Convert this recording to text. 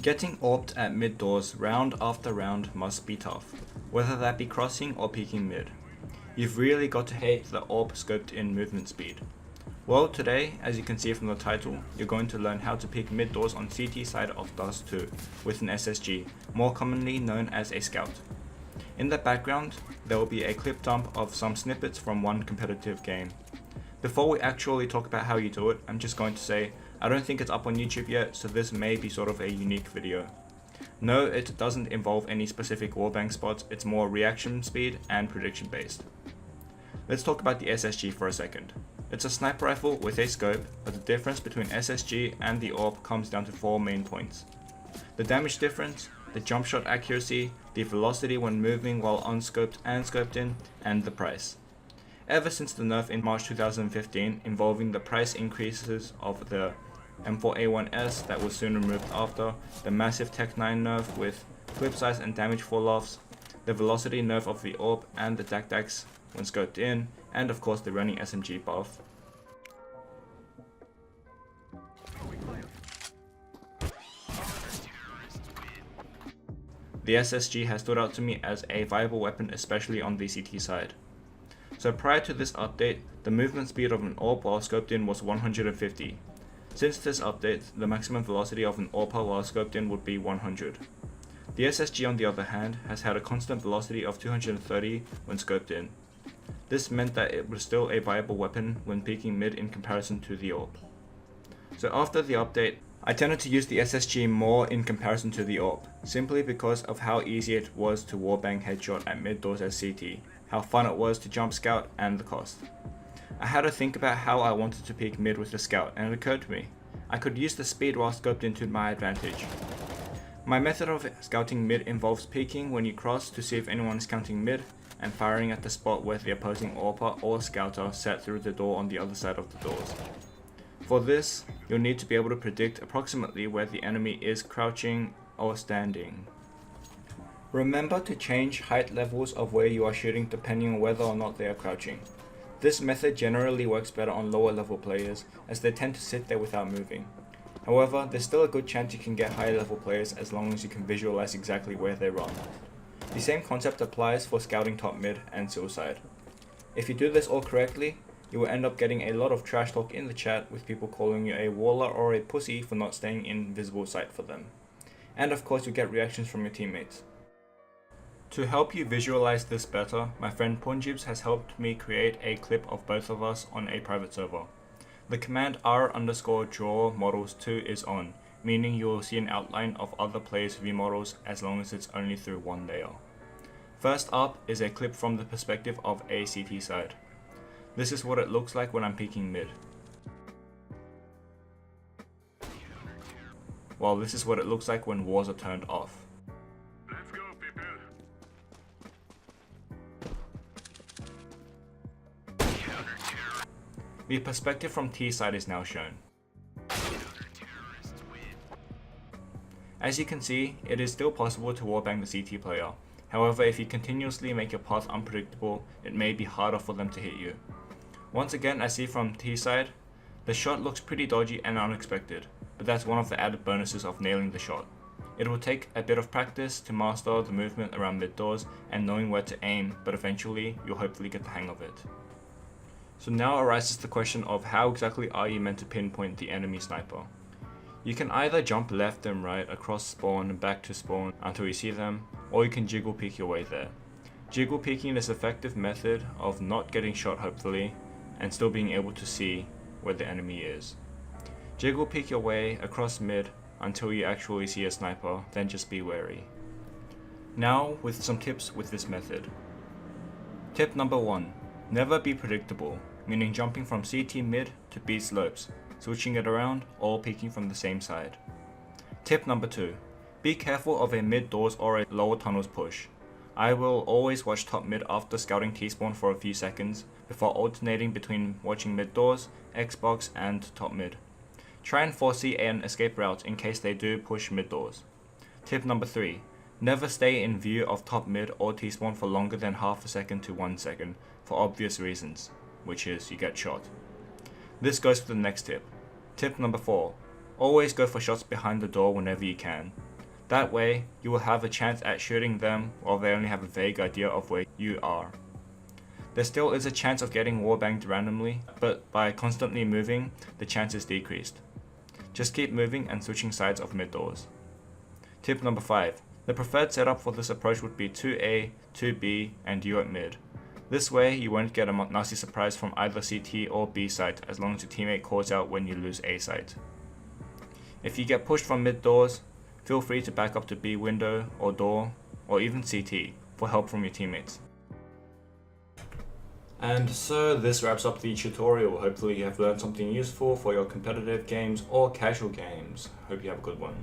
Getting orbed at mid doors round after round must be tough, whether that be crossing or peeking mid. You've really got to hate the orb scoped in movement speed. Well, today, as you can see from the title, you're going to learn how to peek mid doors on CT side of Dust 2 with an SSG, more commonly known as a scout. In the background, there will be a clip dump of some snippets from one competitive game. Before we actually talk about how you do it, I'm just going to say, I don't think it's up on YouTube yet, so this may be sort of a unique video. No, it doesn't involve any specific wallbang spots, it's more reaction speed and prediction based. Let's talk about the SSG for a second. It's a sniper rifle with a scope, but the difference between SSG and the AWP comes down to 4 main points. The damage difference, the jump shot accuracy, the velocity when moving while unscoped and scoped in, and the price. Ever since the nerf in March 2015 involving the price increases of the M4A1S that was soon removed after, the massive Tech 9 nerf with clip size and damage fall-offs, the velocity nerf of the AWP and the DAC when scoped in, and of course the running SMG buff. The SSG has stood out to me as a viable weapon, especially on the CT side. So prior to this update, the movement speed of an AWP while scoped in was 150. Since this update, the maximum velocity of an AWP while scoped in would be 100. The SSG on the other hand has had a constant velocity of 230 when scoped in. This meant that it was still a viable weapon when peeking mid in comparison to the AWP. So after the update, I tended to use the SSG more in comparison to the AWP, simply because of how easy it was to wallbang headshot at mid doors as CT, how fun it was to jump scout, and the cost. I had to think about how I wanted to peek mid with the scout, and it occurred to me, I could use the speed while scoped in to my advantage. My method of scouting mid involves peeking when you cross to see if anyone is counting mid, and firing at the spot where the opposing AWPer or scouter sat through the door on the other side of the doors. For this, you'll need to be able to predict approximately where the enemy is crouching or standing. Remember to change height levels of where you are shooting depending on whether or not they are crouching. This method generally works better on lower level players as they tend to sit there without moving. However, there's still a good chance you can get higher level players as long as you can visualize exactly where they run. The same concept applies for scouting top mid and suicide. If you do this all correctly, you will end up getting a lot of trash talk in the chat with people calling you a waller or a pussy for not staying in visible sight for them. And of course you get reactions from your teammates. To help you visualize this better, my friend Punjibs has helped me create a clip of both of us on a private server. The command r_draw models 2 is on, meaning you will see an outline of other players' V-models as long as it's only through one layer. First up is a clip from the perspective of a CT side. This is what it looks like when I'm peeking mid. While this is what it looks like when wars are turned off. Let's go, people. The perspective from T side is now shown. As you can see, it is still possible to wallbang the CT player. However, if you continuously make your path unpredictable, it may be harder for them to hit you. Once again, I see from T side, the shot looks pretty dodgy and unexpected, but that's one of the added bonuses of nailing the shot. It will take a bit of practice to master the movement around mid doors and knowing where to aim, but eventually you'll hopefully get the hang of it. So now arises the question of how exactly are you meant to pinpoint the enemy sniper? You can either jump left and right across spawn and back to spawn until you see them, or you can jiggle peek your way there. Jiggle peeking is an effective method of not getting shot hopefully, and still being able to see where the enemy is. Jiggle peek your way across mid until you actually see a sniper, then just be wary. Now with some tips with this method. Tip number 1. Never be predictable, meaning jumping from CT mid to B slopes, switching it around, or peeking from the same side. Tip number 2. Be careful of a mid doors or a lower tunnels push. I will always watch top mid after scouting T-spawn for a few seconds, before alternating between watching mid doors, Xbox, and top mid. Try and foresee an escape route in case they do push mid doors. Tip number 3. Never stay in view of top mid or T-spawn for longer than half a second to 1 second, for obvious reasons, which is you get shot. This goes for the next tip. Tip number 4. Always go for shots behind the door whenever you can. That way, you will have a chance at shooting them while they only have a vague idea of where you are. There still is a chance of getting wallbanged randomly, but by constantly moving, the chance is decreased. Just keep moving and switching sides of mid doors. Tip number 5. The preferred setup for this approach would be 2A, 2B, and you at mid. This way, you won't get a nasty surprise from either CT or B site as long as your teammate calls out when you lose A site. If you get pushed from mid doors, feel free to back up to B window or door, or even CT, for help from your teammates. And so this wraps up the tutorial. Hopefully you have learned something useful for your competitive games or casual games. Hope you have a good one.